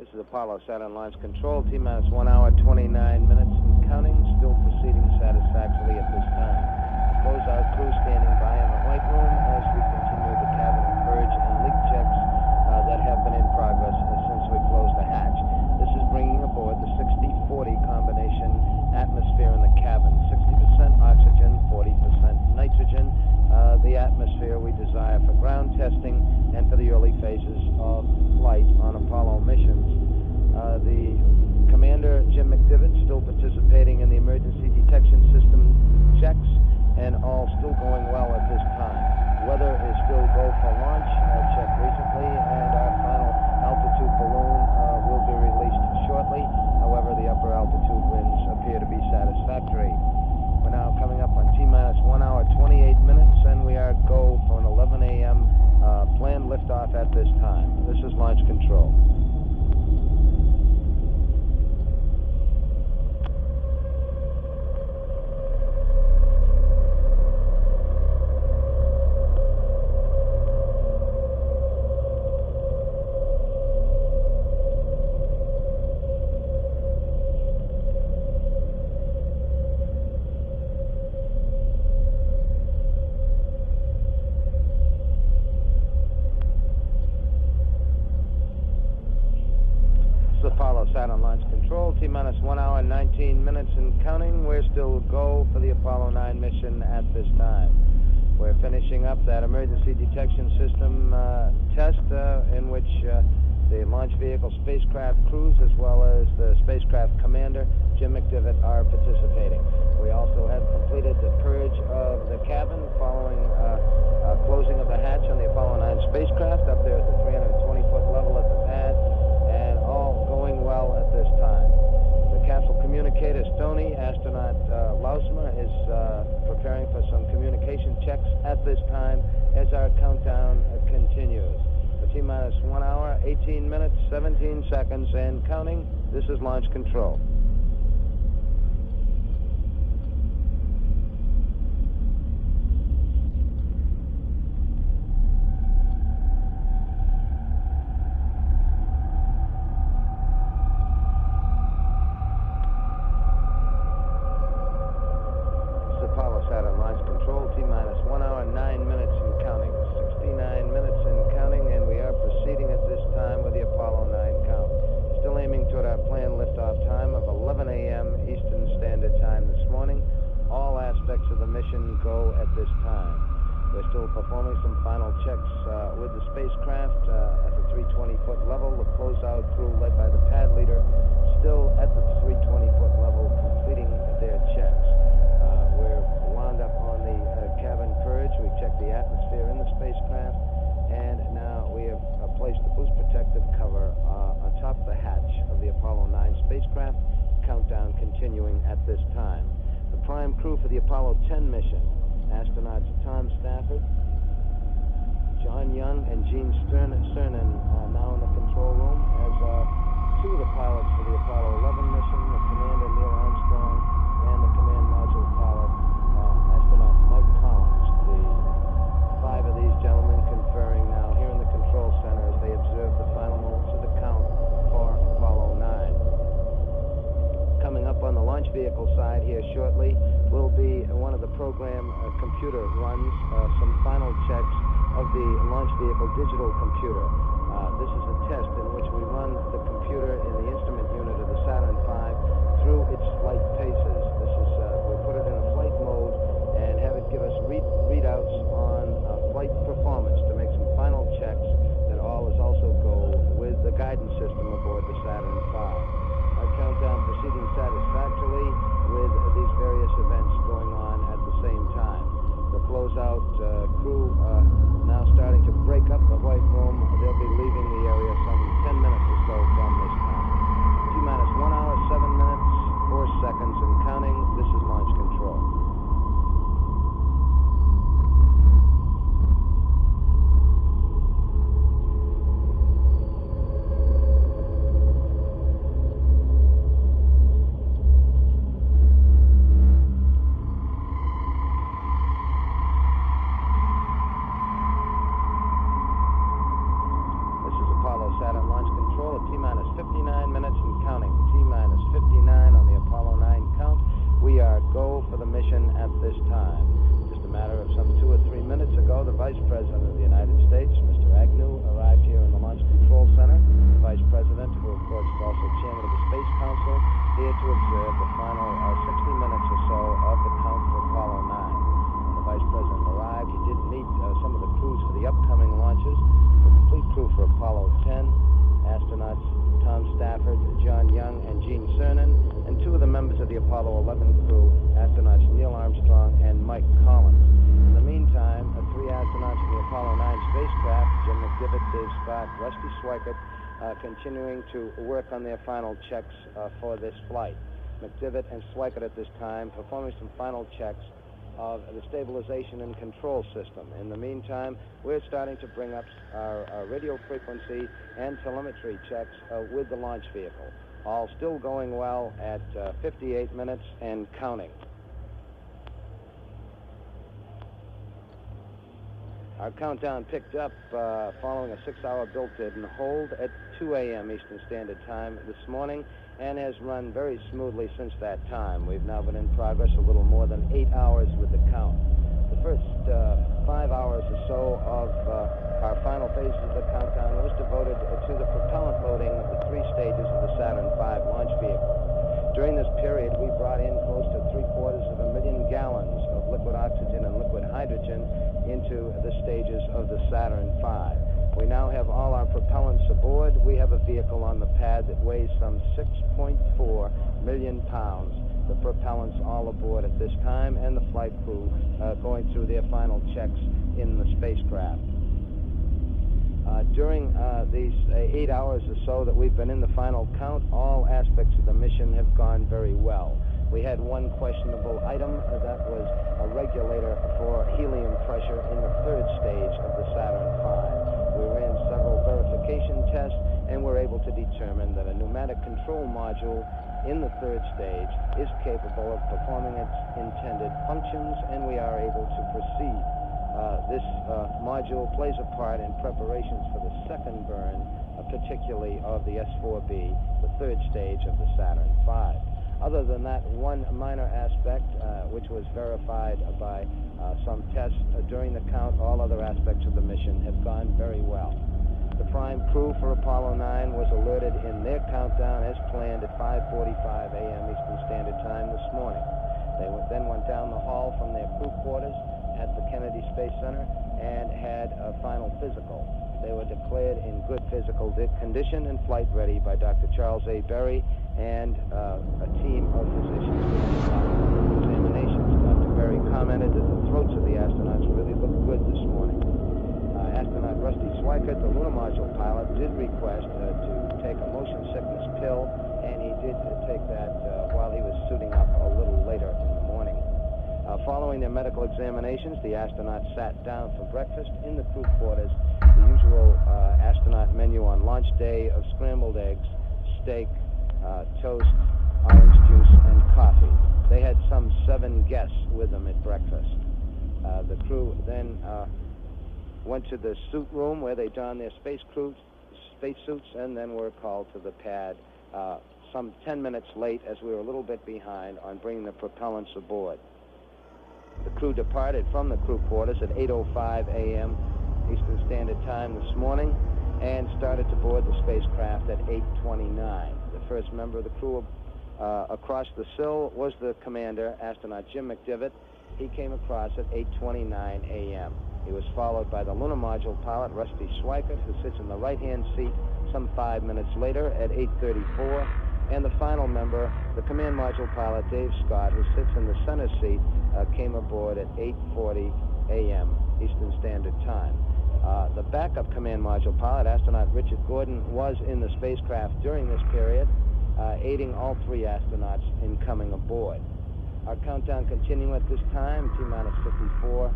This is Apollo Saturn Launch Control, T-minus 1 hour, 29 minutes and counting, still proceeding satisfactorily at this time. Closeout crew standing by in the White Room as we continue the cabin purge and leak checks that have been in progress since we closed the hatch. This is bringing aboard the 60-40 combination atmosphere in the cabin. 60% oxygen, 40% nitrogen. The atmosphere we desire for ground testing and for the early phases of flight on Apollo missions. The commander, Jim McDivitt, still participating in the emergency detection system checks, and all still going well at this time. Weather is still go for launch, checked recently, and our final altitude balloon will be released shortly. However, the upper altitude winds appear to be satisfactory. We're now coming up on T-minus 1 hour, 28 minutes, and we are go for an 11 a.m. Planned liftoff at this time. This is launch control. Apollo Saturn Launch Control, T-minus 1 hour, 19 minutes and counting. We're still go for the Apollo 9 mission at this time. We're finishing up that emergency detection system test in which the launch vehicle spacecraft crews as well as the spacecraft commander, Jim McDivitt, are participating. We also have completed the purge of the cabin following closing of the hatch on the Apollo 9 spacecraft up there at the 320-foot level at the pad, and all going well at this time. The capsule communicator, Stoney, astronaut Lausmer, is preparing for some communication checks at this time as our countdown continues. For T-minus 1 hour, 18 minutes, 17 seconds, and counting, this is launch control. Saturn Launch Control, T-minus 1 hour, 9 minutes and counting. 69 minutes and counting, and we are proceeding at this time with the Apollo 9 count. Still aiming toward our planned liftoff time of 11 a.m. Eastern Standard Time this morning. All aspects of the mission go at this time. We're still performing some final checks with the spacecraft at the 320-foot level. The closeout crew, led by the pad leader, still at the 320-foot level, completing their checks. We're wound up on the cabin purge. We've checked the atmosphere in the spacecraft, and now we have placed the boost protective cover on top of the hatch of the Apollo 9 spacecraft. Countdown continuing at this time. The prime crew for the Apollo 10 mission, astronauts Tom Stafford, John Young, and Gene Cernan, are now in the control room, as two of the pilots for the Apollo 11 mission, the commander Neil Armstrong and the command module pilot, astronaut Mike Collins. The five of these gentlemen conferring now here in the control center as they observe the final moments of the count for Apollo 9. Coming up on the launch vehicle side here shortly will be one of the program computer runs, some final checks of the launch vehicle digital computer. This is a test in which we run the computer in the instrument unit of the Saturn V through its flight paces. This is, we put it in a flight mode and have it give us readouts on flight performance to make some final checks that all is also go with the guidance system aboard the Saturn V. Our countdown proceeding satisfactorily with these various events going on at the same time. The closeout crew now starting to break up the White Room. They'll be leaving the area some 10 minutes or so from this time. T-minus 1 hour, 7 minutes, 4 seconds and counting. This is launch control. Saturn Launch Control. 59 minutes and counting. T-minus 59 on the Apollo 9 count. We are go for the mission at this time. Just a matter of some 2 or 3 minutes ago, the Vice President of the United States, Mr. Agnew, arrived here in the Launch Control Center. The Vice President, who of course is also Chairman of the Space Council, here to observe the final 60 minutes or so of the count for Apollo 9. When the Vice President arrived, he did meet some of the crews for the upcoming launches. The complete crew for Apollo 10, astronauts Tom Stafford, John Young, and Gene Cernan, and 2 of the members of the Apollo 11 crew, astronauts Neil Armstrong and Mike Collins. In the meantime, 3 astronauts in the Apollo 9 spacecraft, Jim McDivitt, Dave Scott, Rusty Schweikert, continuing to work on their final checks for this flight. McDivitt and Schweikert at this time performing some final checks of the stabilization and control system. In the meantime, we're starting to bring up our radio frequency and telemetry checks with the launch vehicle. All still going well at 58 minutes and counting. Our countdown picked up following a 6-hour built-in hold at 2 a.m. Eastern Standard Time this morning, and has run very smoothly since that time. We've now been in progress a little more than 8 hours with the count. The first 5 hours or so of our final phases of the countdown was devoted to the propellant loading of the 3 stages of the Saturn V launch vehicle. During this period, we brought in close to 750,000 gallons of liquid oxygen and liquid hydrogen into the stages of the Saturn V. We now have all our propellants aboard. We have a vehicle on the pad that weighs some 6.4 million pounds. The propellants all aboard at this time, and the flight crew going through their final checks in the spacecraft. During these 8 hours or so that we've been in the final count, all aspects of the mission have gone very well. We had one questionable item, that was a regulator for helium pressure in the 3rd stage of the Saturn V. We ran several verification tests and were able to determine that a pneumatic control module in the 3rd stage is capable of performing its intended functions, and we are able to proceed. This module plays a part in preparations for the 2nd burn, particularly of the S-4B, the 3rd stage of the Saturn V. Other than that one minor aspect, which was verified by some tests during the count, all other aspects of the mission have gone very well. The prime crew for Apollo 9 was alerted in their countdown as planned at 5:45 a.m. Eastern Standard Time this morning. They then went down the hall from their crew quarters at the Kennedy Space Center and had a final physical. They were declared in good physical condition and flight ready by Dr. Charles A. Berry and a team of physicians doing examinations. Dr. Berry commented that the throats of the astronauts really looked good this morning. Astronaut Rusty Schweikert, the lunar module pilot, did request to take a motion sickness pill, and he did take that while he was suiting up a little later in the morning. Following their medical examinations, the astronauts sat down for breakfast in the crew quarters, the usual astronaut menu on launch day of scrambled eggs, steak, toast, orange juice, and coffee. They had some 7 guests with them at breakfast. The crew then went to the suit room where they donned their space suits, and then were called to the pad some 10 minutes late, as we were a little bit behind on bringing the propellants aboard. The crew departed from the crew quarters at 8:05 a.m. Eastern Standard Time this morning and started to board the spacecraft at 8:29. The first member of the crew across the sill was the commander, astronaut Jim McDivitt. He came across at 8:29 a.m. He was followed by the lunar module pilot, Rusty Schweikert, who sits in the right-hand seat some 5 minutes later at 8:34. And the final member, the command module pilot, Dave Scott, who sits in the center seat, came aboard at 8:40 a.m. Eastern Standard Time. The backup command module pilot, astronaut Richard Gordon, was in the spacecraft during this period, aiding all 3 astronauts in coming aboard. Our countdown continuing at this time, T-minus 54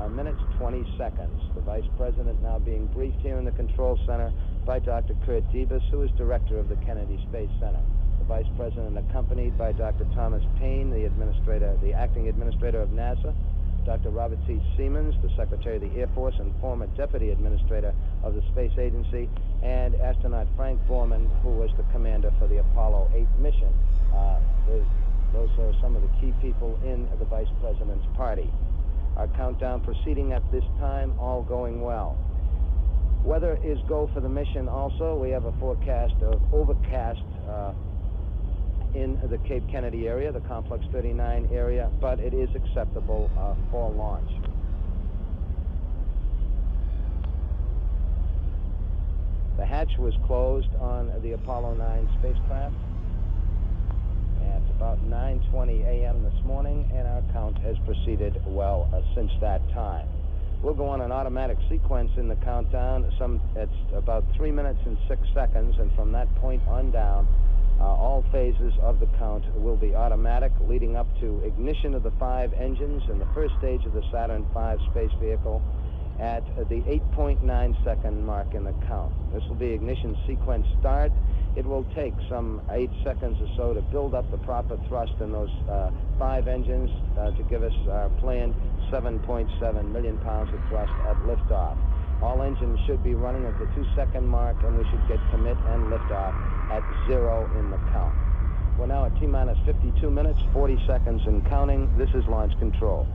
minutes, 20 seconds. The Vice President now being briefed here in the control center by Dr. Kurt Debus, who is director of the Kennedy Space Center. The Vice President accompanied by Dr. Thomas Paine, the acting administrator of NASA, Dr. Robert T. Siemens, the Secretary of the Air Force and former Deputy Administrator of the Space Agency, and astronaut Frank Borman, who was the commander for the Apollo 8 mission. Those are some of the key people in the Vice President's party. Our countdown proceeding at this time, all going well. Weather is go for the mission also. We have a forecast of overcast in the Cape Kennedy area, the Complex 39 area, but it is acceptable for launch. The hatch was closed on the Apollo 9 spacecraft at about 9:20 a.m. this morning, and our count has proceeded well since that time. We'll go on an automatic sequence in the countdown. It's about 3 minutes and 6 seconds, and from that point on down, all phases of the count will be automatic, leading up to ignition of the 5 engines in the first stage of the Saturn V space vehicle at the 8.9-second mark in the count. This will be ignition sequence start. It will take some 8 seconds or so to build up the proper thrust in those 5 engines to give us our planned 7.7 million pounds of thrust at liftoff. All engines should be running at the 2-second mark, and we should get commit and liftoff at 0 in the count. We're now at T-minus 52 minutes, 40 seconds and counting. This is launch control.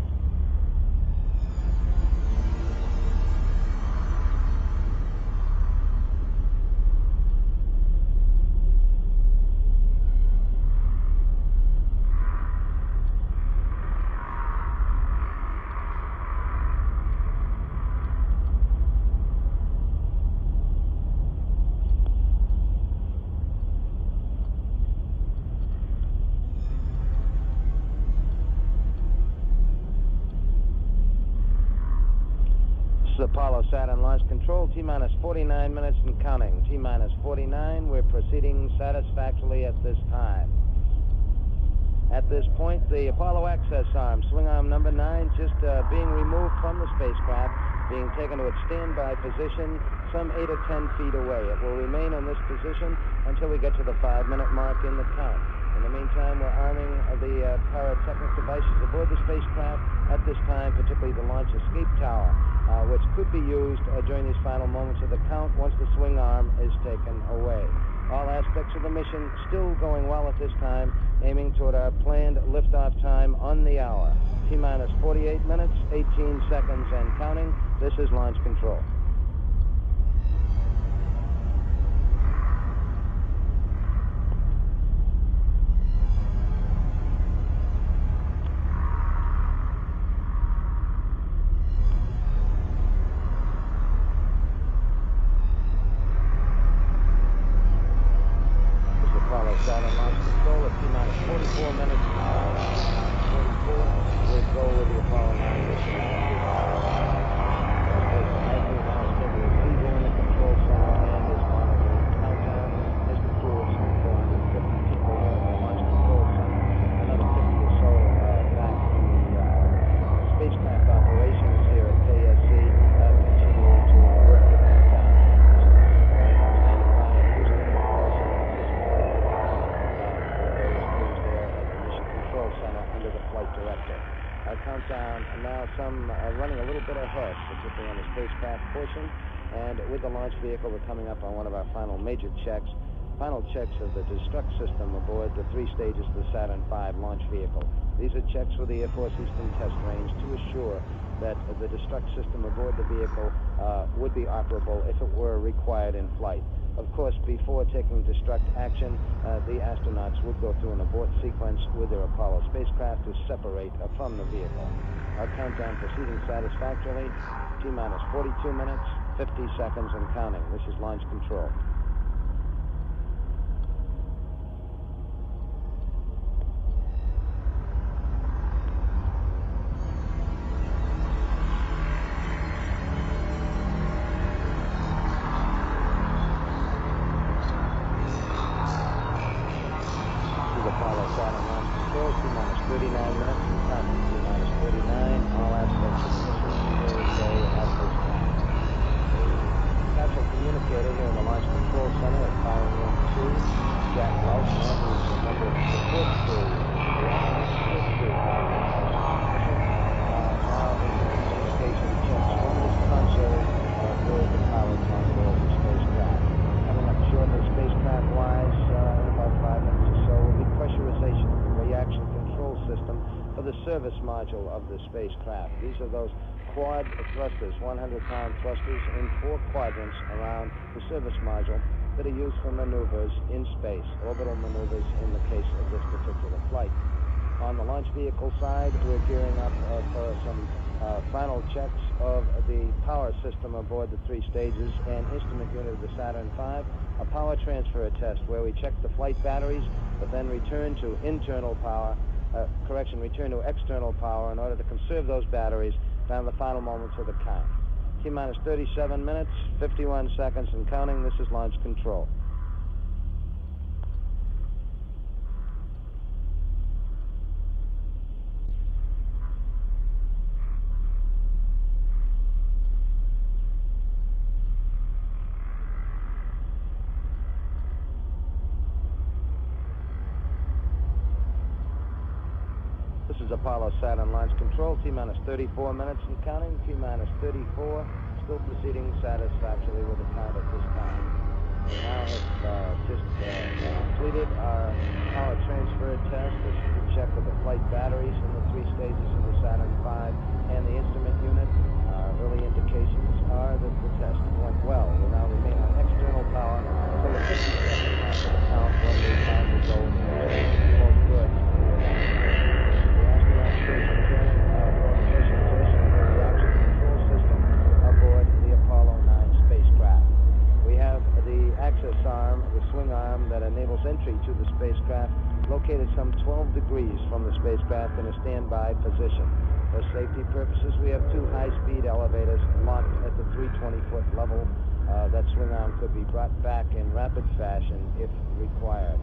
Apollo Saturn launch control, T-minus 49 minutes and counting. T-minus 49, we're proceeding satisfactorily at this time. At this point, the Apollo access arm, swing arm number 9, just being removed from the spacecraft, being taken to its standby position some 8 or 10 feet away. It will remain in this position until we get to the 5-minute mark in the count. In the meantime, we're arming the pyrotechnic devices aboard the spacecraft at this time, particularly the launch escape tower, which could be used during these final moments of the count once the swing arm is taken away. All aspects of the mission still going well at this time, aiming toward our planned liftoff time on the hour. T-minus 48 minutes, 18 seconds and counting. This is launch control. Saturn launch control at T-minus 44 minutes. 44. We'll go with the Apollo 9 mission. In the control center and is monitoring countdown. Mr. Cruz and 450 people here in the launch control center. Another 50 or so back in the spacecraft operations here at KSC, continuing to work the countdown. Under the flight director. Our countdown now running a little bit ahead, particularly on the spacecraft portion, and with the launch vehicle, we're coming up on one of our final major checks, final checks of the destruct system aboard the 3 stages of the Saturn V launch vehicle. These are checks with the Air Force Eastern Test Range to assure that the destruct system aboard the vehicle would be operable if it were required in flight. Of course, before taking destruct action, the astronauts would go through an abort sequence with their Apollo spacecraft to separate from the vehicle. Our countdown proceeding satisfactorily. T-minus 42 minutes, 50 seconds and counting. This is launch control. Apollo Saturn launch control, T-minus 39 minutes and counting. T-minus 39, all aspects of the mission will go at this time. The capsule communicator here in the launch control center at firing room 2, Jack Welchman, who's a member of the support crew. Now in communication checks from this console with the power plant. the service module of the spacecraft. These are those quad thrusters, 100-pound thrusters in 4 quadrants around the service module that are used for maneuvers in space, orbital maneuvers in the case of this particular flight. On the launch vehicle side, we're gearing up for some final checks of the power system aboard the 3 stages and instrument unit of the Saturn V, a power transfer test where we check the flight batteries, but then return to return to external power in order to conserve those batteries down the final moments of the count. T-minus 37 minutes, 51 seconds and counting. This is launch control. This is Apollo Saturn launch control, T-minus 34 minutes and counting, T-minus 34, still proceeding satisfactorily with the count at this time. We now have just completed our power transfer test. This is the check of the flight batteries in the 3 stages of the Saturn V and the instrument unit. Our early indications are that the test went well. We now remain on external power until the 50-second mark of the count when the time will go both good. Access arm, the swing arm that enables entry to the spacecraft, located some 12 degrees from the spacecraft in a standby position. For safety purposes, we have 2 high-speed elevators locked at the 320-foot level. That swing arm could be brought back in rapid fashion if required.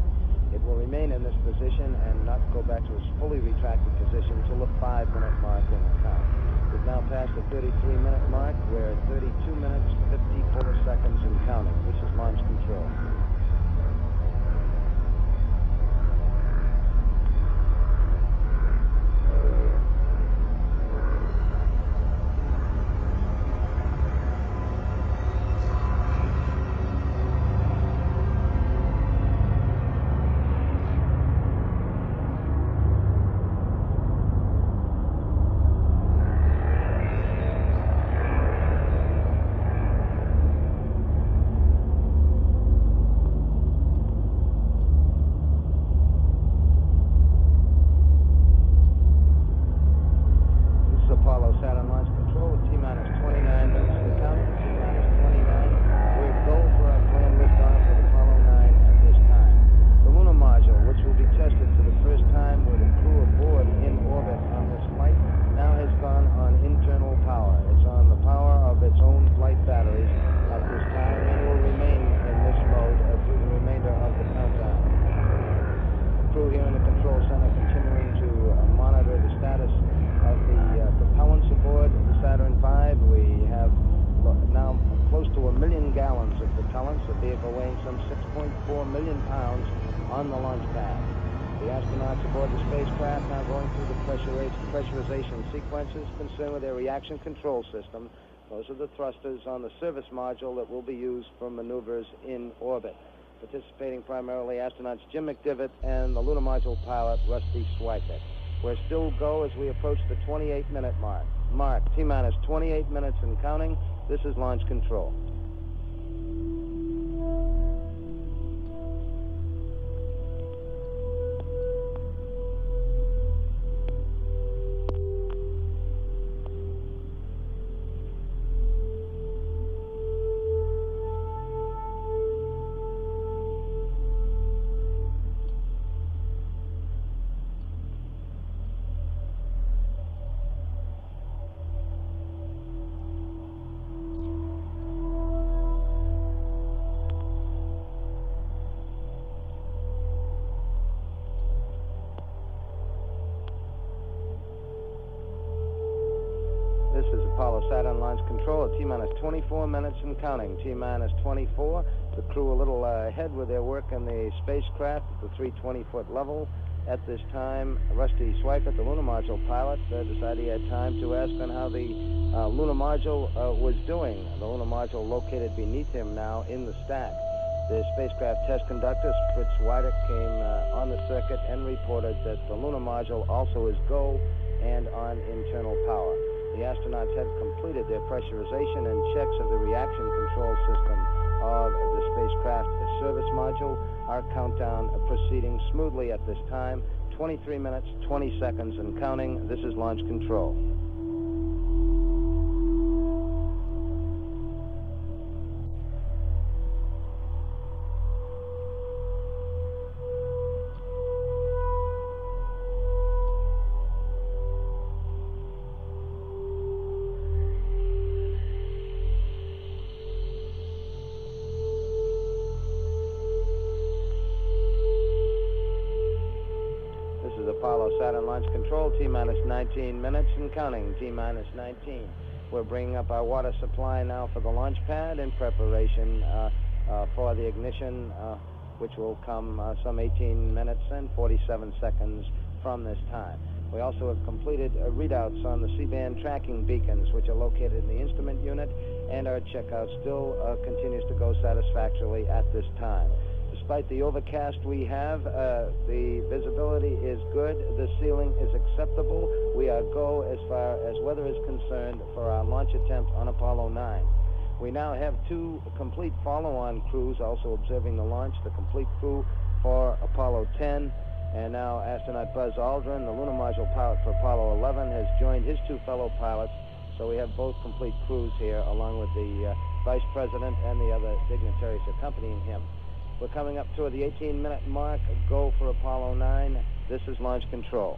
It will remain in this position and not go back to its fully retracted position until the 5-minute mark in the count. We've now passed the 33-minute mark. We're at 32 minutes, 54 seconds and counting. This is launch control. Apollo Saturn launch control with T-minus 29 minutes and counting, T-minus 29. We're go for our planned liftoff with Apollo 9 at this time. The lunar module, which will be tested for the first time with a crew aboard in orbit on this flight, now has gone on internal power. It's on the power of its own flight batteries at this time and will remain in this mode through the remainder of the countdown. The crew here in the control center continuing to monitor the status of the propellants aboard the Saturn V. We have now close to 1 million gallons of propellants, a vehicle weighing some 6.4 million pounds on the launch pad. The astronauts aboard the spacecraft now going through the pressurization sequences concerned with their reaction control system. Those are the thrusters on the service module that will be used for maneuvers in orbit. Participating primarily astronauts Jim McDivitt and the lunar module pilot Rusty Swiker. We're still go as we approach the 28-minute mark. T-minus 28 minutes and counting. This is launch control. This is Apollo Saturn launch control at T-minus 24 minutes and counting. T-minus 24. The crew a little ahead with their work in the spacecraft at the 320-foot level. At this time, Rusty Swiker, the lunar module pilot, decided he had time to ask on how the lunar module was doing. The lunar module located beneath him now in the stack. The spacecraft test conductor, Fritz Weideck, came on the circuit and reported that the lunar module also is go and on internal power. The astronauts have completed their pressurization and checks of the reaction control system of the spacecraft service module. Our countdown proceeding smoothly at this time. 23 minutes, 20 seconds and counting. This is launch control. Apollo Saturn launch control, T-minus 19 minutes and counting, T-minus 19. We're bringing up our water supply now for the launch pad in preparation for the ignition, which will come some 18 minutes and 47 seconds from this time. We also have completed readouts on the C-band tracking beacons, which are located in the instrument unit, and our checkout still continues to go satisfactorily at this time. Despite the overcast we have, the visibility is good. The ceiling is acceptable. We are go as far as weather is concerned for our launch attempt on Apollo 9. We now have two complete follow-on crews also observing the launch, the complete crew for Apollo 10. And now astronaut Buzz Aldrin, the lunar module pilot for Apollo 11, has joined his two fellow pilots. So we have both complete crews here, along with the Vice President and the other dignitaries accompanying him. We're coming up toward the 18-minute mark. Go for Apollo 9. This is launch control.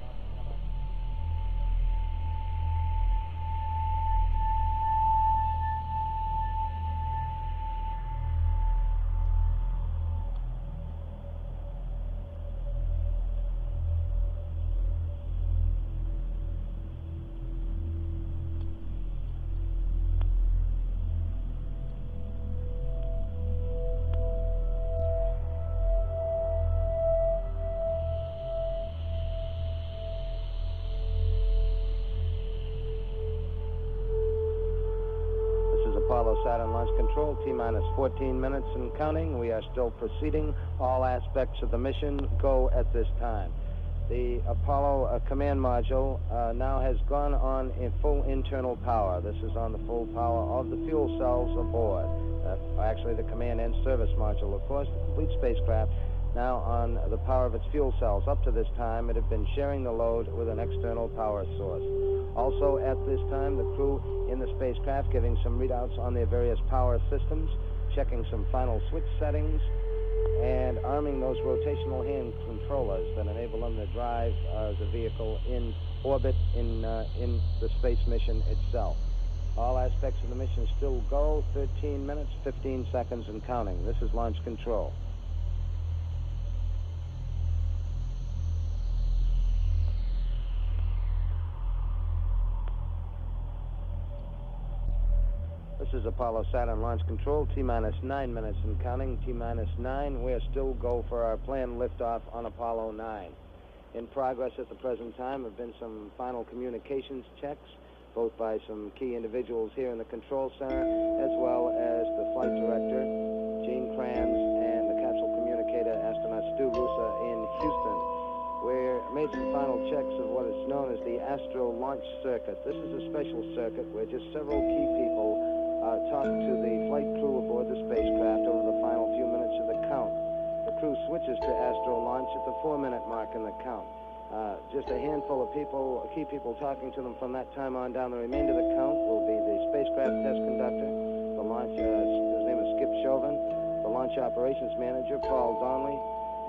Apollo Saturn launch control, T-minus 14 minutes and counting. We are still proceeding. All aspects of the mission go at this time. The Apollo command module now has gone on in full internal power. This is on the full power of the fuel cells aboard. Actually, the command and service module, of course, the complete spacecraft, now on the power of its fuel cells. Up to this time, it had been sharing the load with an external power source. Also, at this time, the crew in the spacecraft giving some readouts on their various power systems, checking some final switch settings, and arming those rotational hand controllers that enable them to drive the vehicle in orbit in the space mission itself. All aspects of the mission still go. 13 minutes, 15 seconds and counting. This is launch control. This is Apollo Saturn launch control, T-minus 9 minutes and counting, T-minus 9. We're still go for our planned liftoff on Apollo 9. In progress at the present time have been some final communications checks, both by some key individuals here in the control center, as well as the flight director, Gene Kranz, and the capsule communicator, astronaut Stu Rusa in Houston. We made some final checks of what is known as the Astro Launch Circuit. This is a special circuit where just several key people talk to the flight crew aboard the spacecraft over the final few minutes of the count. The crew switches to Astro Launch at the 4-minute mark in the count. Just a handful of people, key people talking to them from that time on down. The remainder of the count will be the spacecraft test conductor, the launch, his name is Skip Chauvin, the launch operations manager, Paul Donnelly,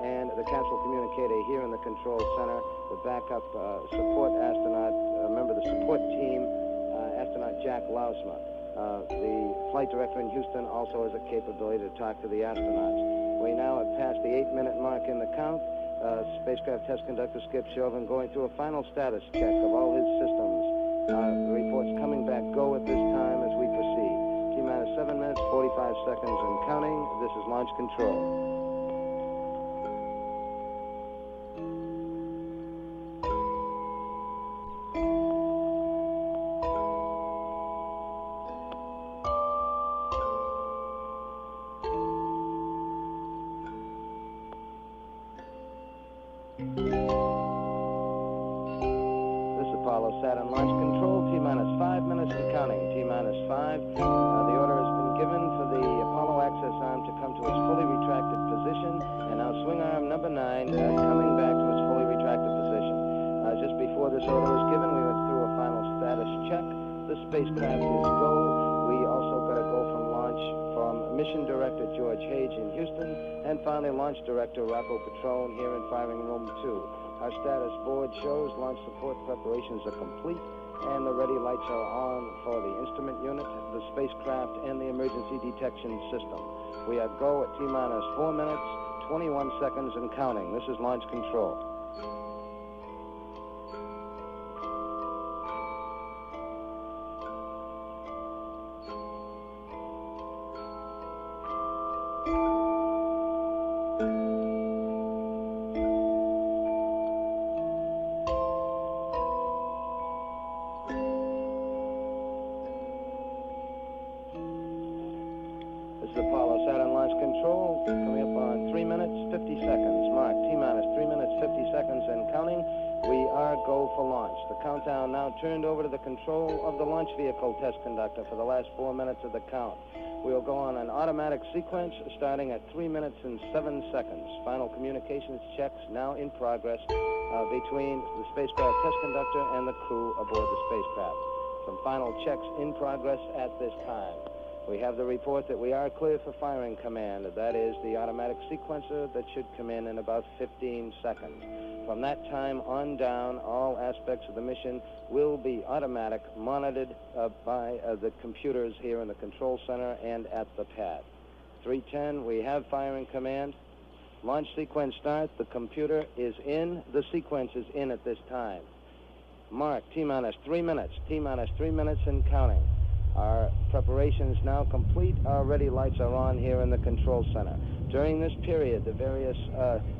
and the capsule communicator here in the control center, the backup support astronaut, member of the support team, astronaut Jack Lausma. The flight director in Houston also has a capability to talk to the astronauts. We now have passed the 8-minute mark in the count. Spacecraft test conductor Skip Chauvin going through a final status check of all his systems. The reports coming back go at this time as we proceed. T-minus 7 minutes, 45 seconds and counting. This is launch control. This is Apollo Saturn Launch Control, T-minus 5 minutes and counting. T-minus 5. The order has been given for the Apollo access arm to come to its fully retracted position, and now swing arm number 9 coming back to its fully retracted position. Just before this order was given, we went through a final status check. The spacecraft is go. We also got a go from launch from Mission Director George Hage in Houston, and finally Launch Director Rocco Petrone here in Firing Room 2. Our status board shows launch support preparations are complete, and the ready lights are on for the instrument unit, the spacecraft, and the emergency detection system. We are go at T-minus 4 minutes, 21 seconds and counting. This is Launch Control. This is Apollo Saturn Launch Control, coming up on 3 minutes, 50 seconds. Mark, T-minus 3 minutes, 50 seconds and counting. We are go for launch. The countdown now turned over to the control of the launch vehicle test conductor for the last 4 minutes of the count. We will go on an automatic sequence starting at 3 minutes and 7 seconds. Final communications checks now in progress between the spacecraft test conductor and the crew aboard the spacecraft. Some final checks in progress at this time. We have the report that we are clear for firing command. That is the automatic sequencer that should come in about 15 seconds. From that time on down, all aspects of the mission will be automatic, monitored by the computers here in the control center and at the pad. 310, we have firing command. Launch sequence start. The computer is in. The sequence is in at this time. Mark, T-minus 3 minutes. T-minus 3 minutes and counting. Our preparations now complete. Our ready lights are on here in the control center. During this period, the various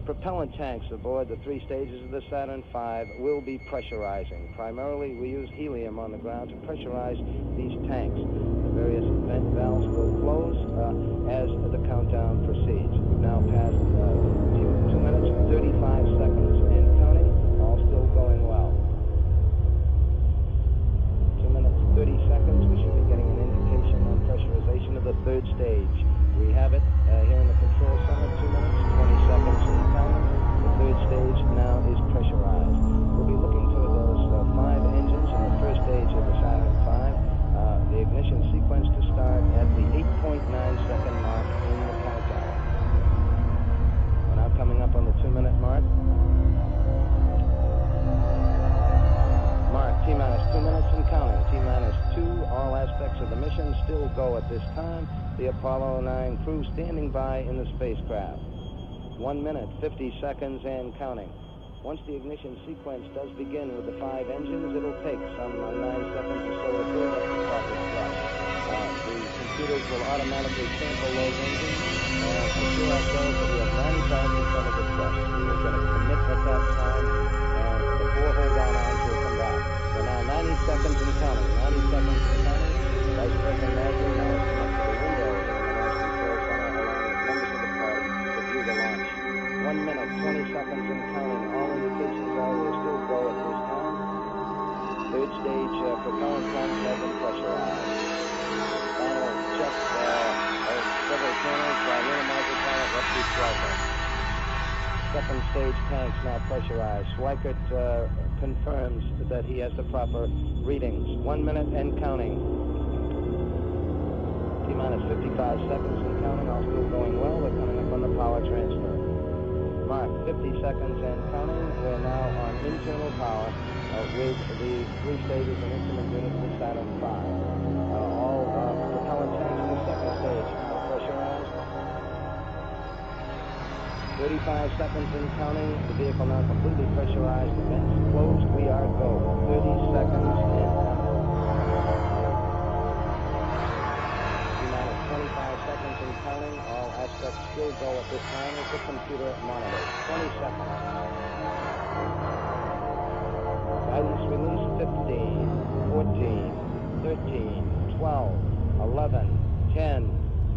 propellant tanks aboard the 3 stages of the Saturn V will be pressurizing. Primarily, we use helium on the ground to pressurize these tanks. The various vent valves will close as the countdown proceeds. We've now passed 2 minutes, 35 seconds and counting. All still going well. 2 minutes, 30 seconds. We should be getting an indication on pressurization of the 3rd stage. We have it here in the control center, 2 minutes, 20 seconds and counting. The 3rd stage now is pressurized. We'll be looking toward those 5 engines in the 1st stage of the Saturn V. The ignition sequence to start at the 8.9-second mark in the countdown. We're now coming up on the 2-minute mark. Mark, T-minus 2 minutes and counting. T-minus 2, all aspects of the mission still go at this time. The Apollo 9 crew standing by in the spacecraft. 1 minute, 50 seconds and counting. Once the ignition sequence does begin with the 5 engines, it'll take some 9 seconds or so to build up the proper thrust. The computers will automatically sample those engines and assure ourselves that we have 95% of the thrust. We're going to commit at that time, and the 4 hold-on arms will come back. So now 90 seconds and counting. 90 seconds and counting. Vice President Maggie now has come up to the window in the launch control center along with members of the party to view the launch. 1 minute, 20 seconds and counting. All indications are we'll still go at this time. 3rd stage propellant pumps have been pressurized. Final check of several channels by minimizer pilot Rusty Schweikert. 2nd stage tanks now pressurized. Schweikert confirms that he has the proper readings. 1 minute and counting. T-minus 55 seconds and counting. All still going well. We're coming up on the power transfer. Mark, 50 seconds and counting. We're now on internal power with the 3 stages and instrument unit of the Saturn V. All propellant tanks in the 2nd stage now pressurized. 35 seconds and counting. The vehicle now completely pressurized. The vents closed. We are go. 30 seconds and counting. T-minus 25 seconds and counting. All aspects still go at this time as the computer monitors. 20 seconds. Guidance release 15, 14, 13, 12, 11, 10,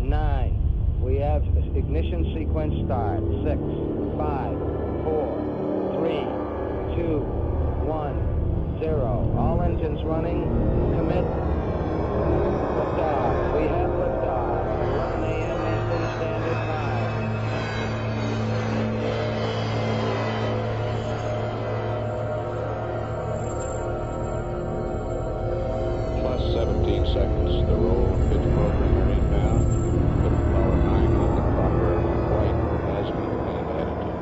9. We have ignition sequence start. 6, 5, 4, 3, running. Commit. Liftoff. We have liftoff. 11 a.m. Eastern Standard Time. Plus 17 seconds. The roll and pitch program are in now. Put Apollo 9 on the proper flight as we command attitude.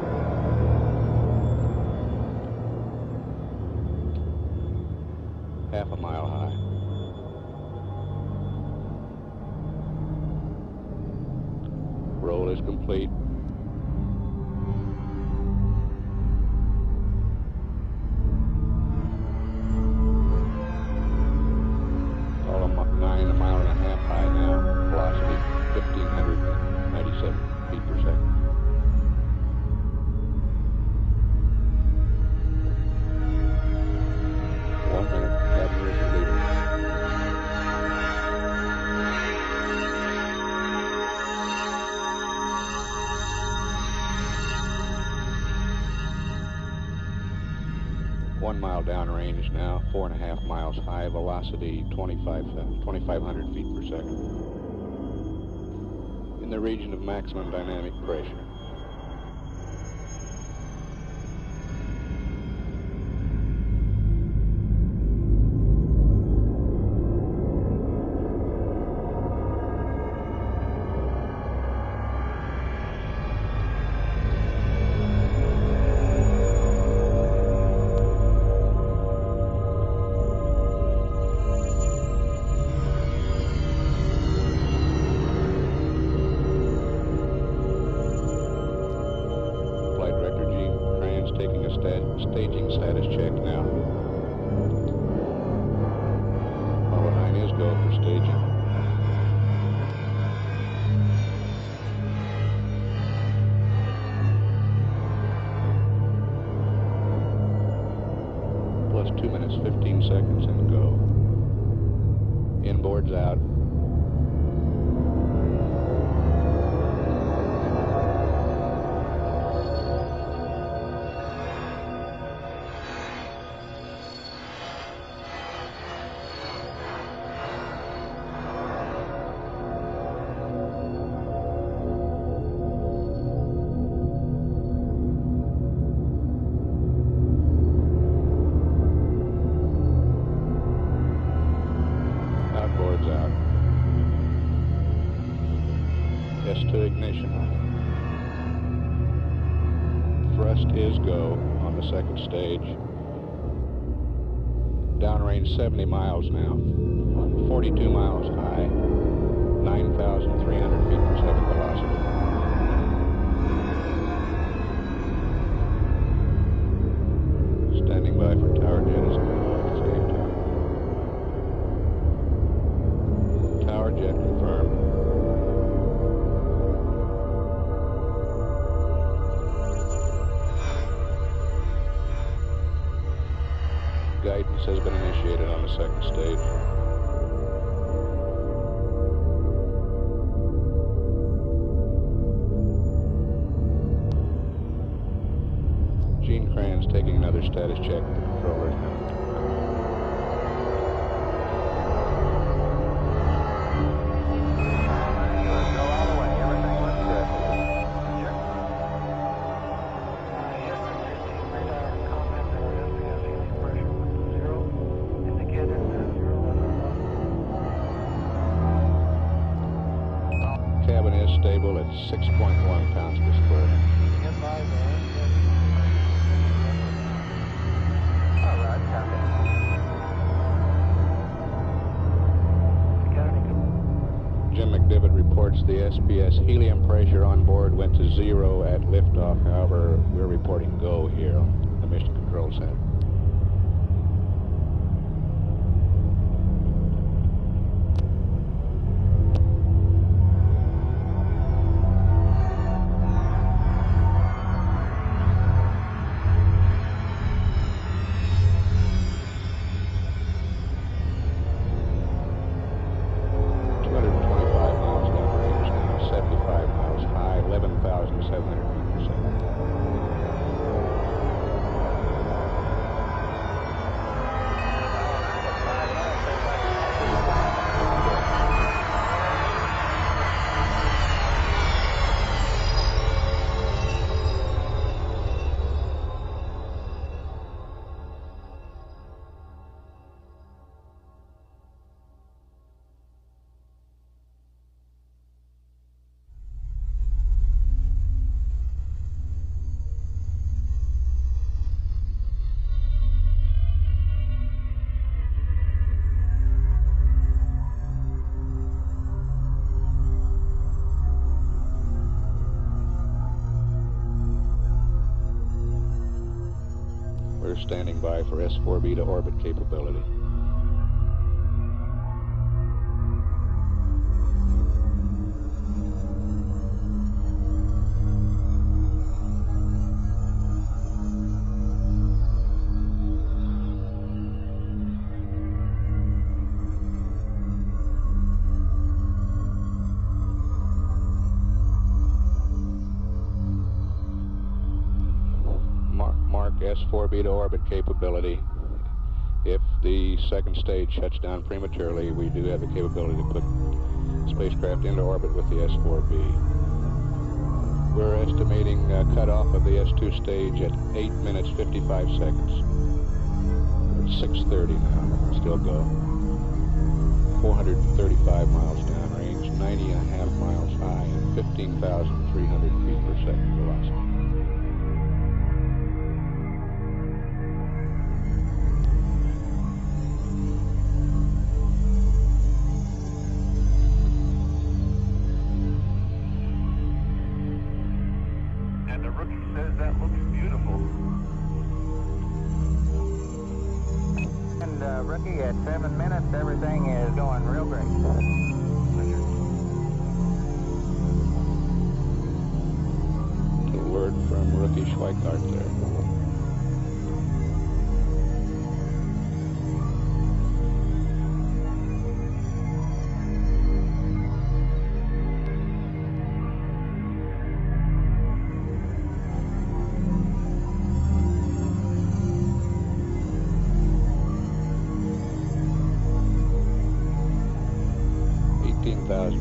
Half a mile high. Roll is complete. Apollo 9 a mile and a half high now. Velocity 1,597 feet per second. One mile downrange now, 4.5 miles high, velocity 2,500 feet per second. In the region of maximum dynamic pressure. Staging status check now. Apollo 9 is go for staging. Plus 2 minutes, 15 seconds and go. Inboards out. Out. S2 ignition. Thrust is go on the second stage. Downrange 70 miles now. 42 miles high. 9,300 feet per second velocity. Standing by for tower jet is going on at the same time. Tower jet confirmed. Guidance has been initiated on the second stage. Gene Kranz taking another status check with the controllers now. Cabin is stable at 6.1 pounds per square inch. All right, copy. Jim McDivitt reports the SPS helium pressure on board went to 0 at liftoff. However, we're reporting go here on the Mission Control Center. Miles downrange now, 75 miles high, 11,700 feet per second. We're standing by for S4B to orbit capability. S4B to orbit capability. If the second stage shuts down prematurely, we do have the capability to put spacecraft into orbit with the S4B. We're estimating cutoff of the S2 stage at 8 minutes 55 seconds. We're at 6:30 now. Still go. 435 miles downrange, 90.5 miles high, and 15,300 feet per second velocity. Rookie, at 7 minutes, everything is going real great. A word from Rookie Schweikart there.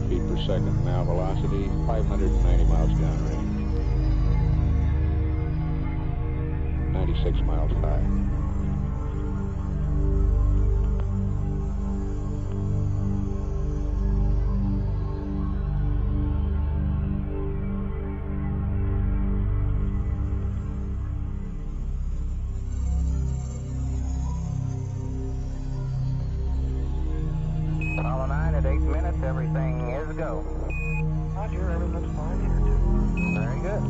Feet per second now, velocity 590 miles downrange, 96 miles high. Apollo 9 at 8 minutes, everything is go. Roger, everything's fine here too. Very good.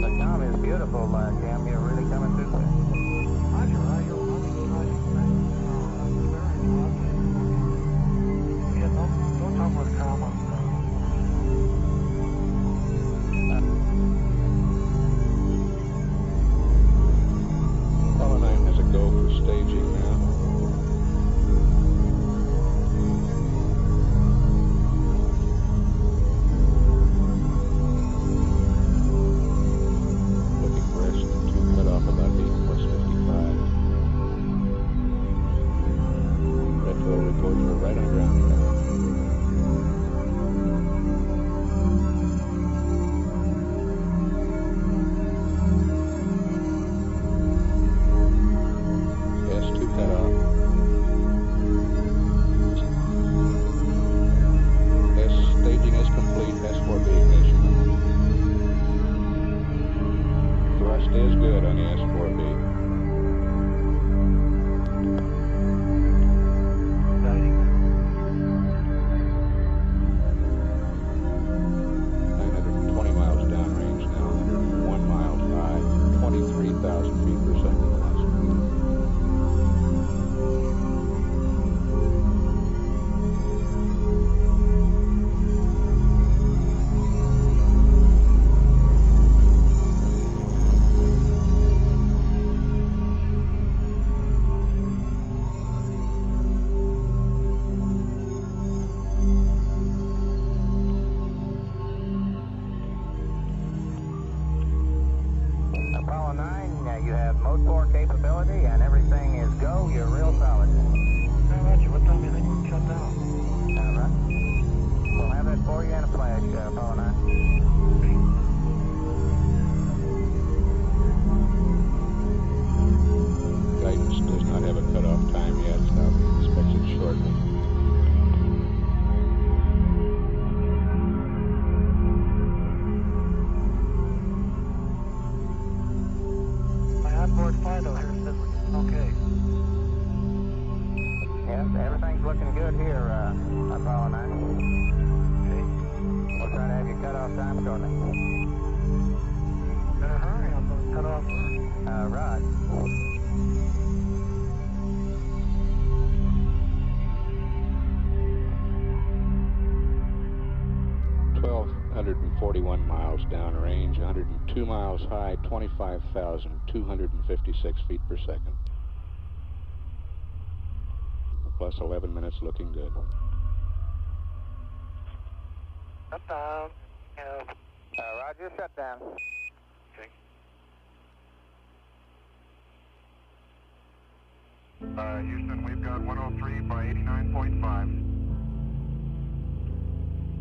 The com is beautiful, Jim. You're really coming through there. Roger, roger. Yeah, don't talk about the com on Apollo 9 has a go for staging now. Is good on the S4B. exciting. 920 miles downrange now, 101 miles high, 23,000 feet per second velocity. Apollo 9, you have mode 4 capability and everything is go. You're real solid. Roger, what time do you think we can shut down? All right. We'll have that for you in a flash, Apollo 9. Guidance does not have a cutoff time yet, so I'll be expected shortly. Onboard Fido here said we're okay. Yes, everything's looking good here, Apollo 9. Okay. We'll try to have your cutoff time shortly. Better hurry, I'm going to cut off. Rod. 1,241 miles downrange, 102 miles high, 25,256 feet per second. Plus 11 minutes, looking good. Shut down. Yeah. Roger, shut down. Okay. Houston, we've got 103 by 89.5.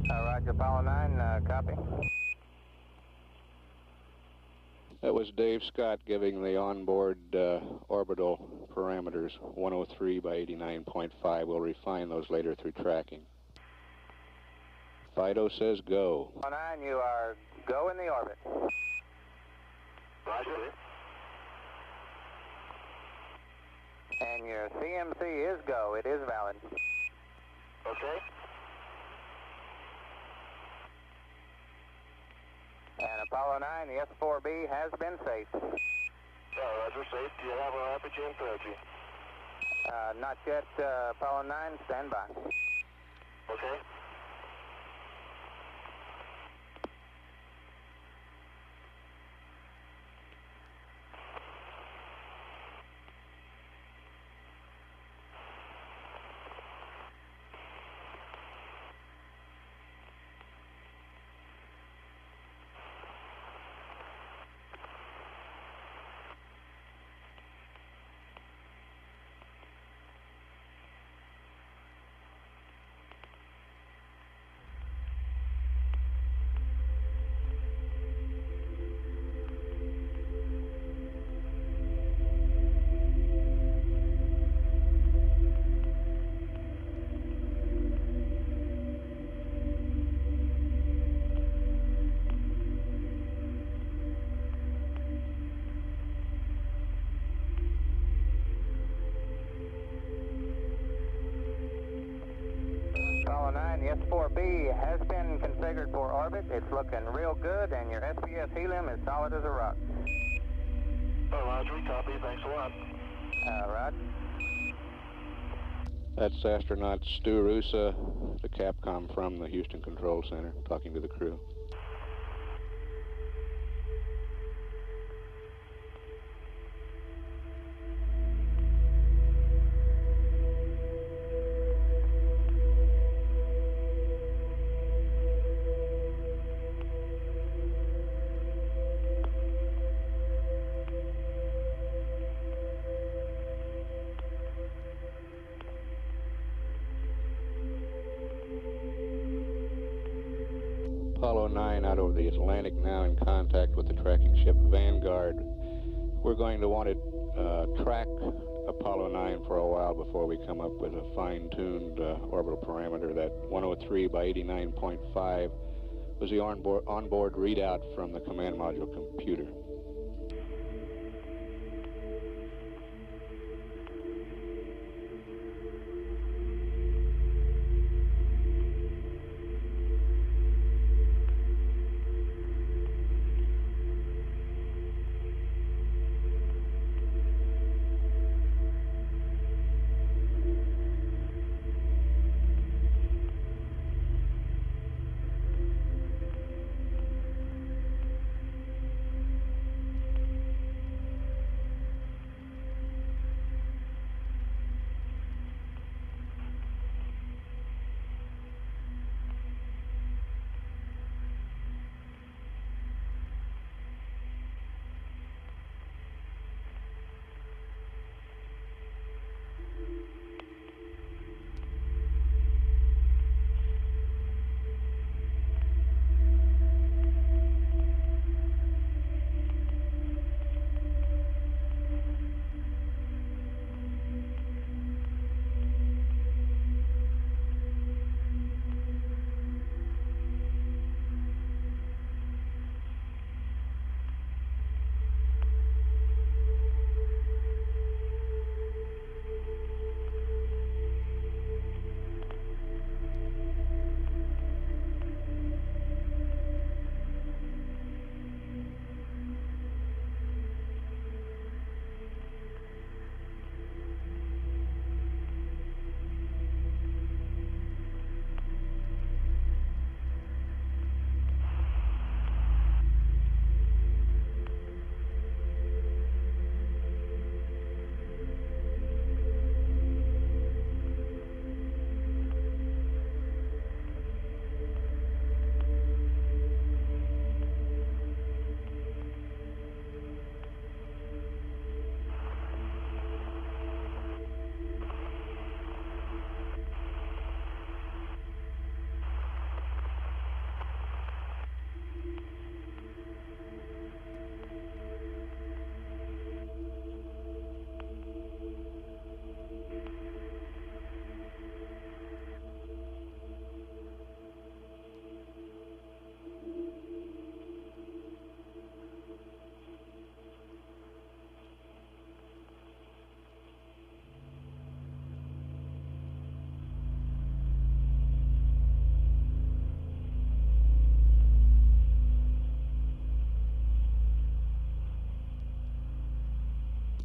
Roger, Apollo 9, copy. That was Dave Scott giving the onboard orbital parameters, 103 by 89.5. We'll refine those later through tracking. Fido says go. Apollo 9, you are go in the orbit. Roger. And your CMC is go. It is valid. Okay. And Apollo 9, the S4B has been safe. Roger, safe. Do you have an apogee and perigee? Not yet, Apollo 9, stand by. Okay. Apollo 9, the S4B has been configured for orbit. It's looking real good, and your SPS helium is solid as a rock. Roger, we copy. Thanks a lot. Rod. That's astronaut Stu Rusa, the Capcom from the Houston Control Center, talking to the crew. Apollo 9 out over the Atlantic now in contact with the tracking ship Vanguard. We're going to want to track Apollo 9 for a while before we come up with a fine-tuned orbital parameter. That 103 by 89.5 was the onboard readout from the command module computer.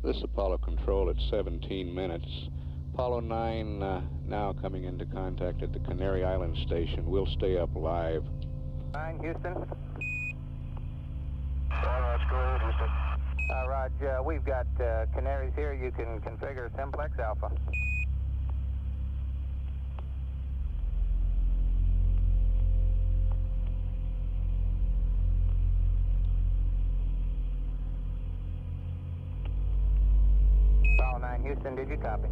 This is Apollo Control at 17 minutes. Apollo 9 now coming into contact at the Canary Island station. We'll stay up live. 9, Houston. Let's go ahead, Houston. Raj, we've got Canaries here. You can configure Simplex Alpha. Apollo 9, Houston, did you copy?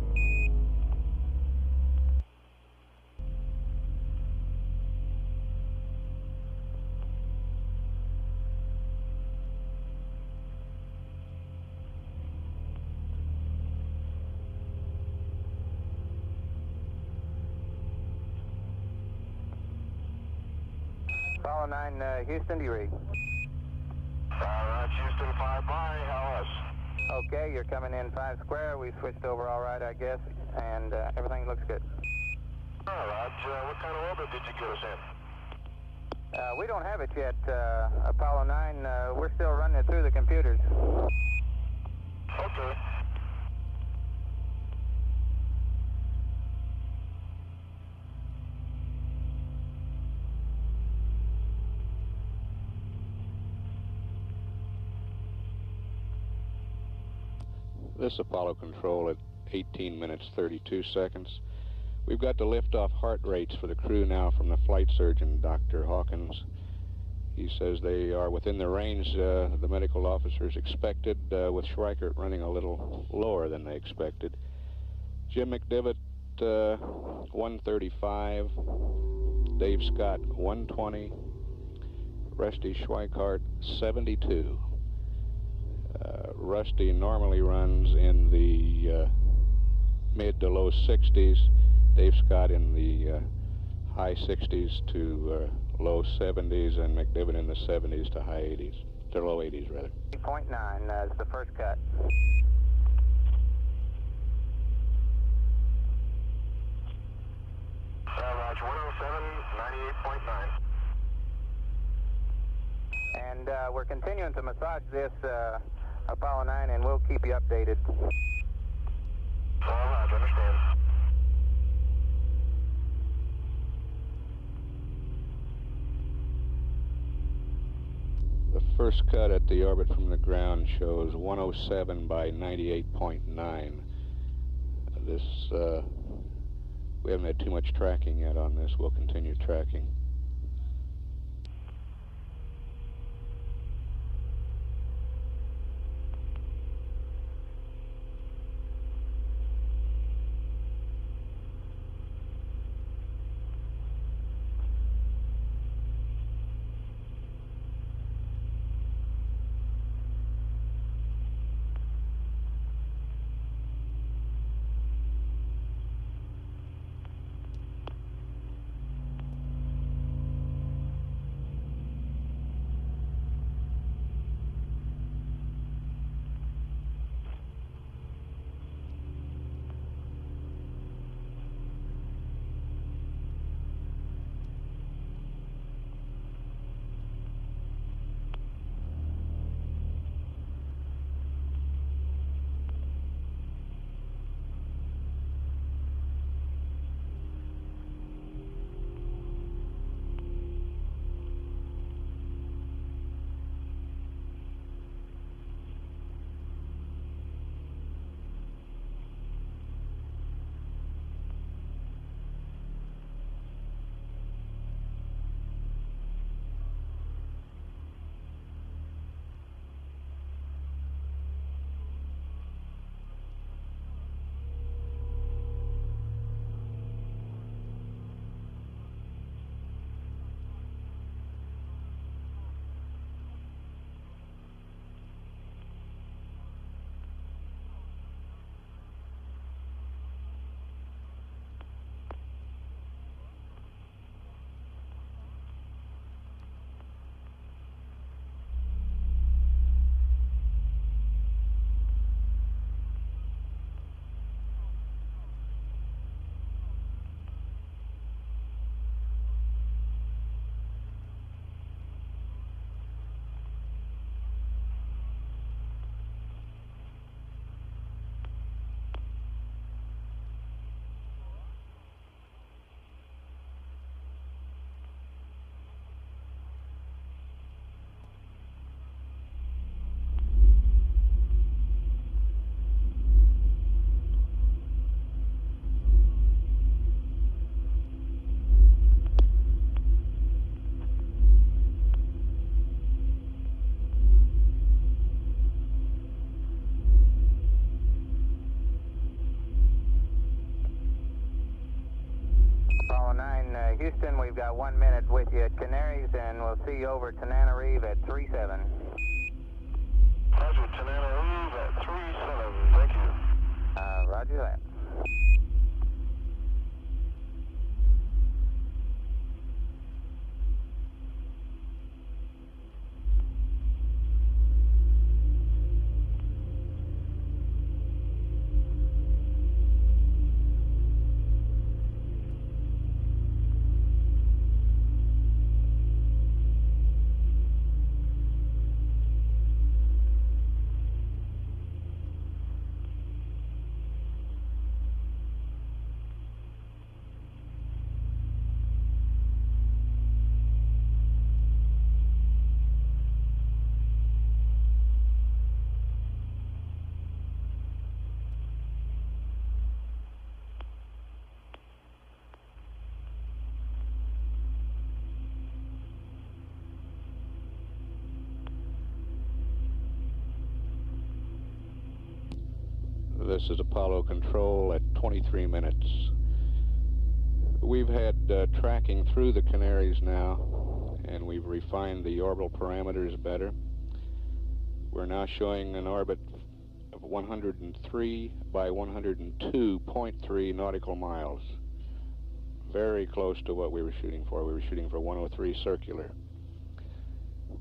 Apollo 9, Houston, do you read? Houston, 5 by, how us? Okay, you're coming in 5 square. We switched over all right, I guess, and everything looks good. Raj, what kind of orbit did you get us in? We don't have it yet, Apollo 9. We're still running it through the computers. Okay. This is Apollo Control at 18 minutes 32 seconds. We've got the liftoff heart rates for the crew now from the flight surgeon, Dr. Hawkins. He says they are within the range the medical officers expected, with Schweikert running a little lower than they expected. Jim McDivitt, 135. Dave Scott, 120. Rusty Schweikart, 72. Rusty normally runs in the mid to low 60s. Dave Scott in the high 60s to low 70s, and McDivitt in the 70s to high 80s, to low 80s rather. 3.9 is the first cut. Raj, 107, 98.9. And we're continuing to massage this, Apollo 9, and we'll keep you updated. Raj, understand. The first cut at the orbit from the ground shows 107 by 98.9. This, we haven't had too much tracking yet on this. We'll continue tracking. Houston, we've got 1 minute with you at Canaries, and we'll see you over at Tananarive at 3-7. Roger, Tananarive at 3-7. Thank you. Roger that. This is Apollo Control at 23 minutes. We've had tracking through the Canaries now, and we've refined the orbital parameters better. We're now showing an orbit of 103 by 102.3 nautical miles. Very close to what we were shooting for. We were shooting for 103 circular.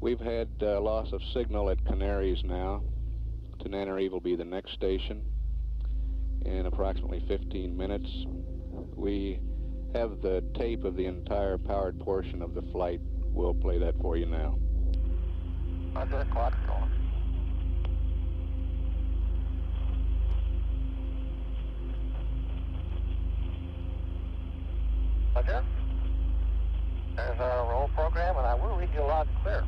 We've had loss of signal at Canaries now. Tananarive will be the next station in approximately 15 minutes. We have the tape of the entire powered portion of the flight. We'll play that for you now. Roger, clock's going. Roger. There's our roll program, and I will read you loud and clear.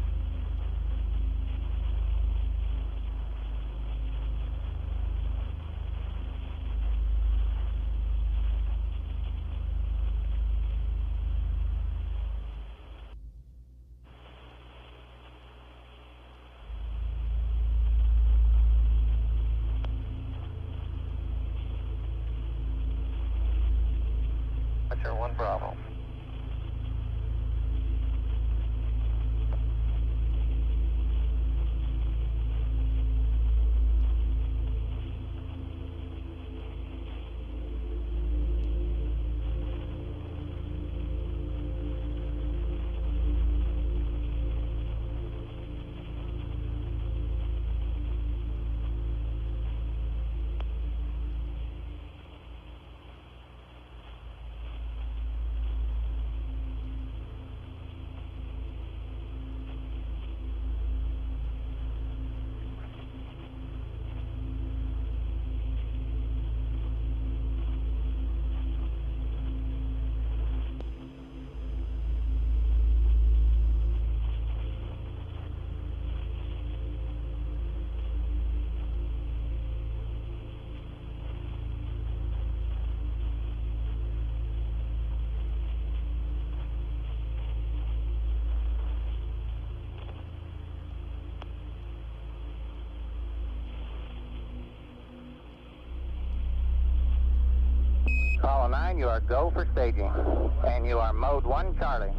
Roger, 1 Bravo. Apollo 9, you are go for staging, and you are mode 1 Charlie.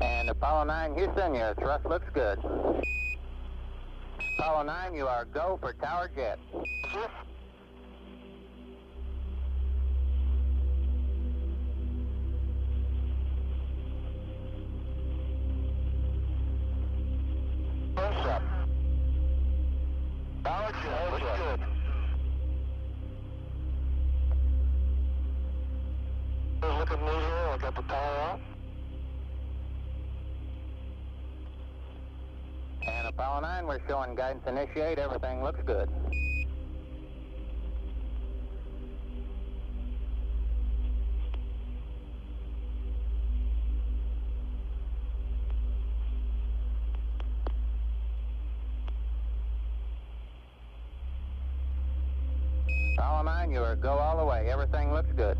And Apollo 9, Houston, your thrust looks good. Apollo 9, you are go for tower jet. First up. got the power on. And Apollo 9, we're showing guidance initiate. Everything looks good. Apollo 9, you are go all the way. Everything looks good.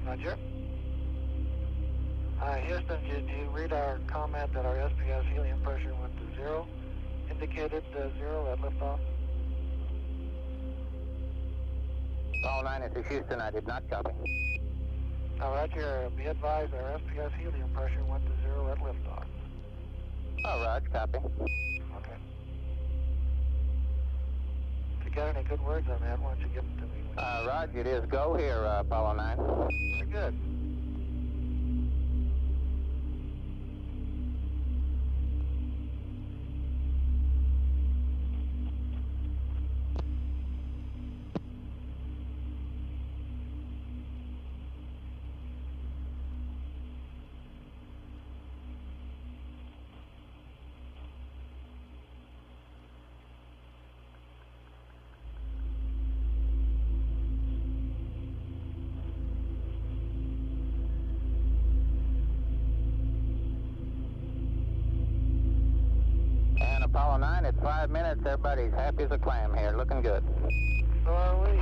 Roger. Houston, did you read our comment that our SPS helium pressure went to 0? Indicated 0 at liftoff? Apollo 9, this is Houston. I did not copy. Roger. Be advised our SPS helium pressure went to 0 at liftoff. Roger, copy. Okay. If you got any good words on that, why don't you give them to me? Roger, it is go here, Apollo 9. Very good. Apollo 9, it's 5 minutes. Everybody's happy as a clam here. Looking good. So are we.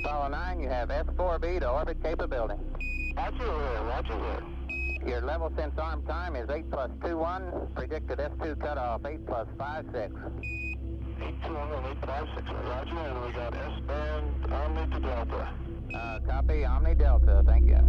Apollo 9, you have S4B to orbit capability. Roger. Your level since arm time is 8 plus 2-1. Predicted S2 cutoff 8 plus 5-6. 821 Roger, and we got S-band Omni to Delta. Copy, Omni Delta. Thank you.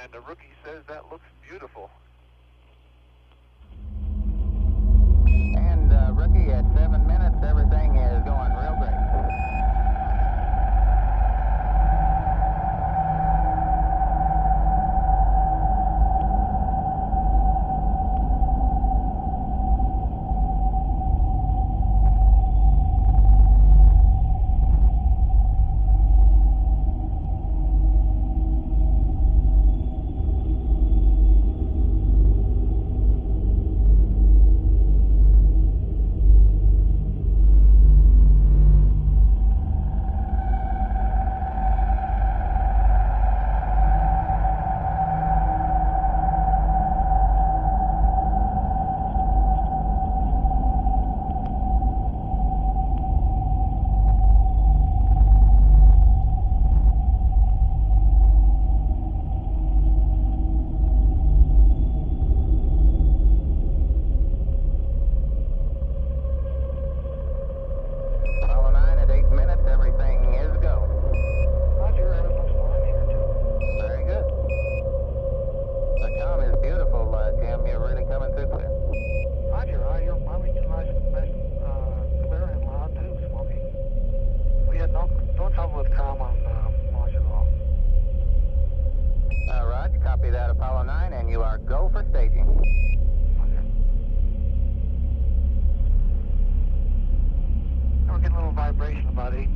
And the rookie says that looks beautiful. And rookie, at 7 minutes, everything is going real great. got Apollo 9, and you are go for staging. We're getting a little vibration about 8.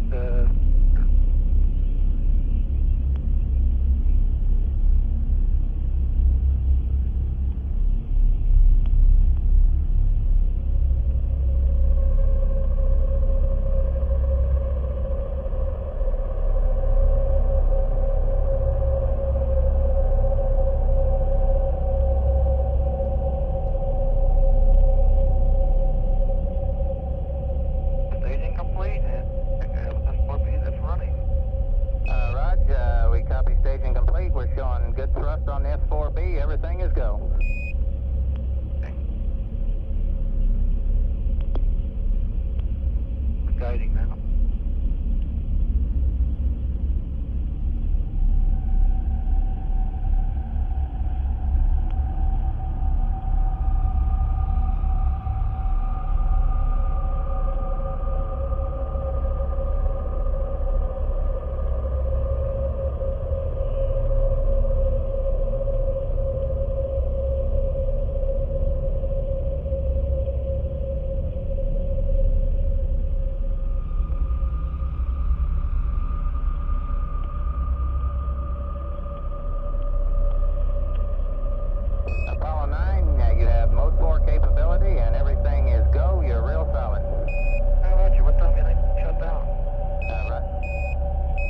Staging complete, and S4B that's running. Raj, we copy staging complete. We're showing good thrust on the S4B. Everything is go. Guiding now. Apollo 9, you have mode 4 capability, and everything is go. You're real solid. Hey, Roger, what time do you think shut down? Right.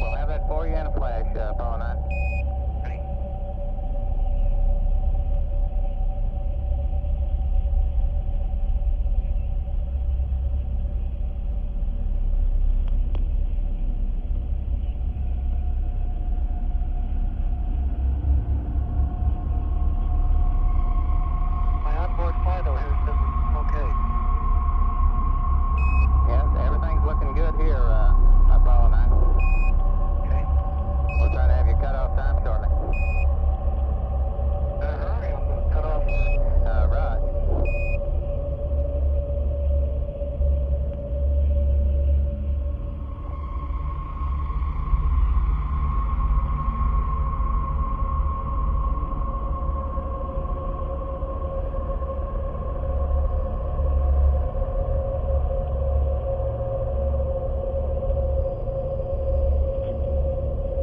We'll have that for you in a flash, Apollo 9. Ready? My onboard FIDO here says it's okay. Yes, everything's looking good here, Apollo 9. Okay. We'll try to have you cut off time shortly. Hurry, I'm going to cut off. Raj.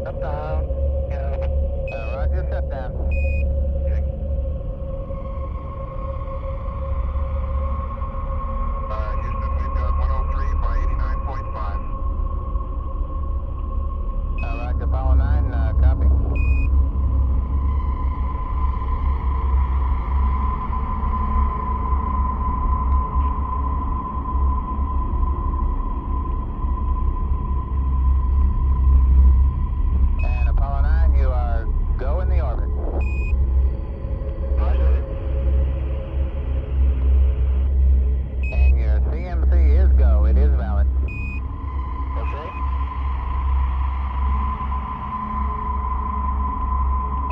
Shut down. Yeah. Roger, shut down. Okay. Houston, we've got 103 by 89.5. Roger, Apollo 9, copy. And Apollo 9, you are go in the orbit. And your CMC is go. It is valid. Okay.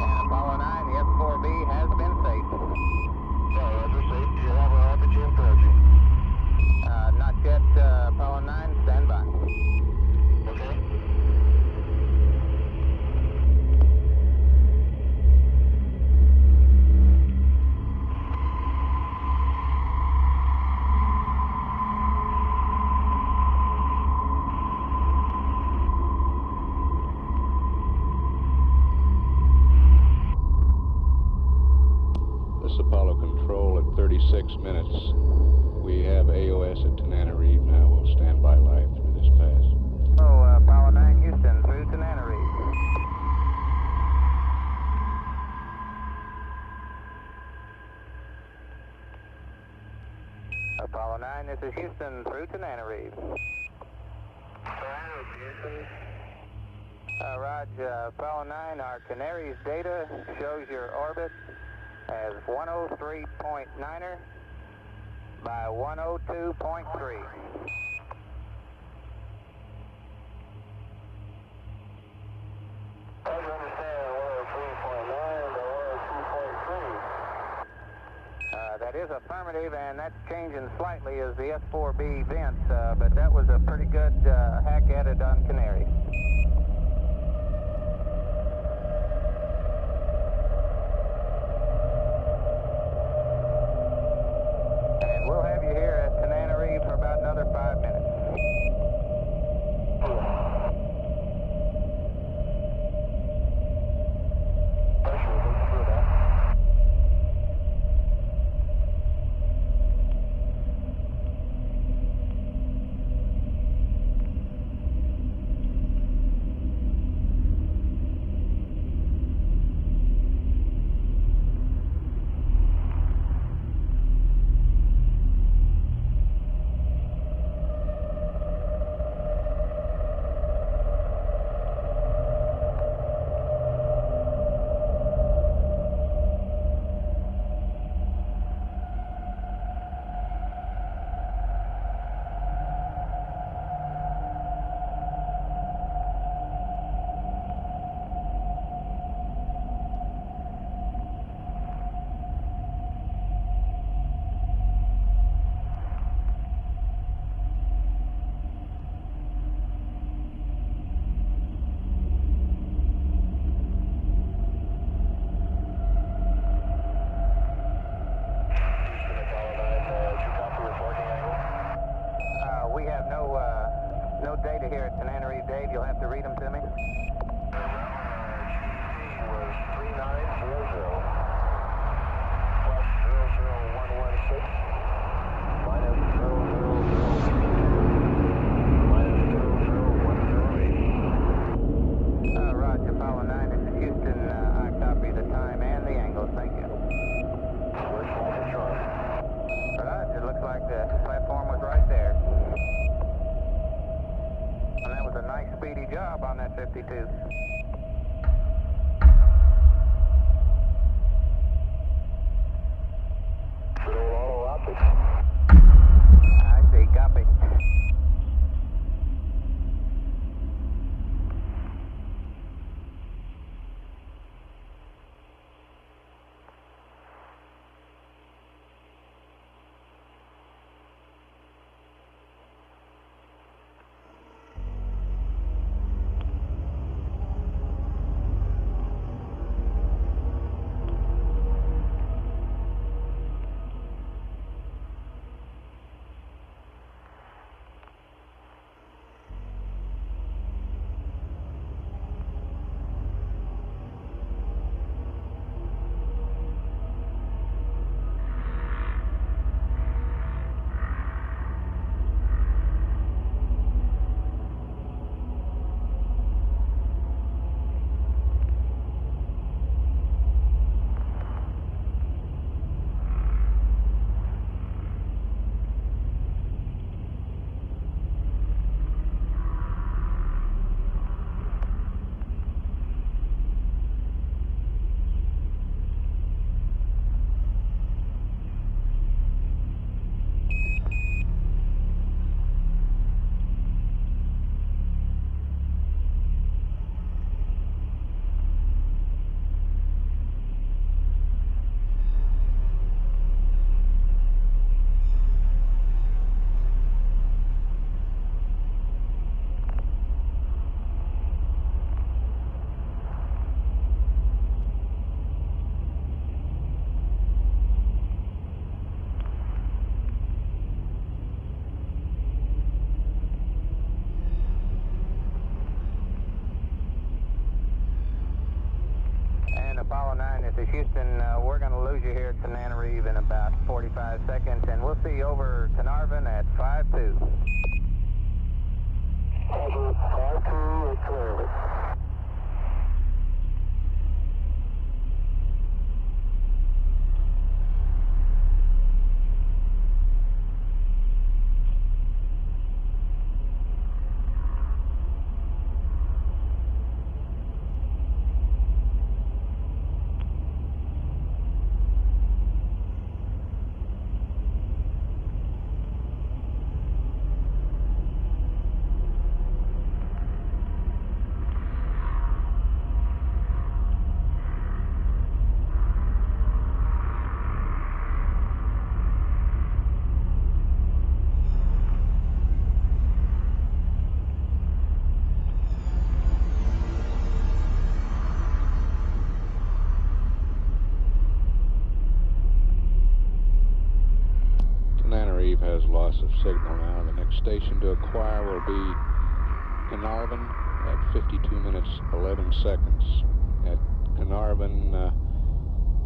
And Apollo 9, the S4B has been safe. Roger, safe. Do you have our RPG approaching? Not yet, Apollo 9, stand by. Okay. This is Apollo Control at 36 minutes. We have AOS at Tananarive now. We'll stand by live through this pass. Oh, Apollo 9, Houston, through to Tananarive. Apollo 9, this is Houston, through to Tananarive. Raj, Apollo 9, our Canaries data shows your orbit as 103.9er by 102.3. I understand 103.9 to 102.3. That is affirmative, and that's changing slightly as the S4B vents, but that was a pretty good hack at it on Canary. copy 2. Good old auto optics. I see, copy. Apollo 9, this is Houston. We're going to lose you here at Tananarive in about 45 seconds, and we'll see you over Carnarvon at 5-2. Over 5-2 at Carnarvon. Tananarive has loss of signal now. The next station to acquire will be Carnarvon at 52 minutes 11 seconds. At Carnarvon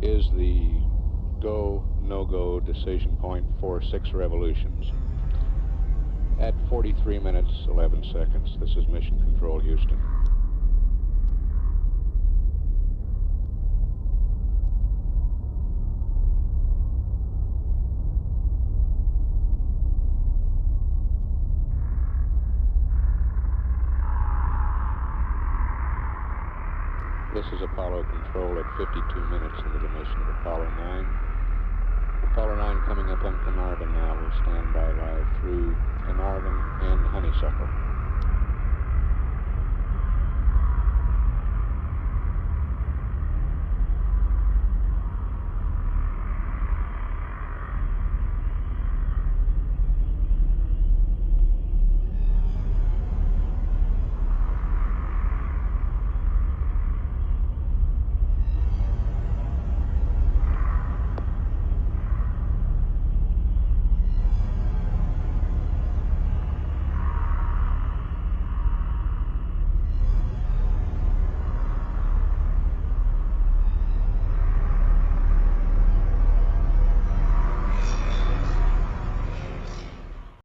is the go, no-go decision point for 6 revolutions. At 43 minutes 11 seconds, this is Mission Control, Houston. This is Apollo Control at 52 minutes into the mission of Apollo 9. Apollo 9 coming up on Carnarvon now. We'll stand by live through Carnarvon and Honeysuckle.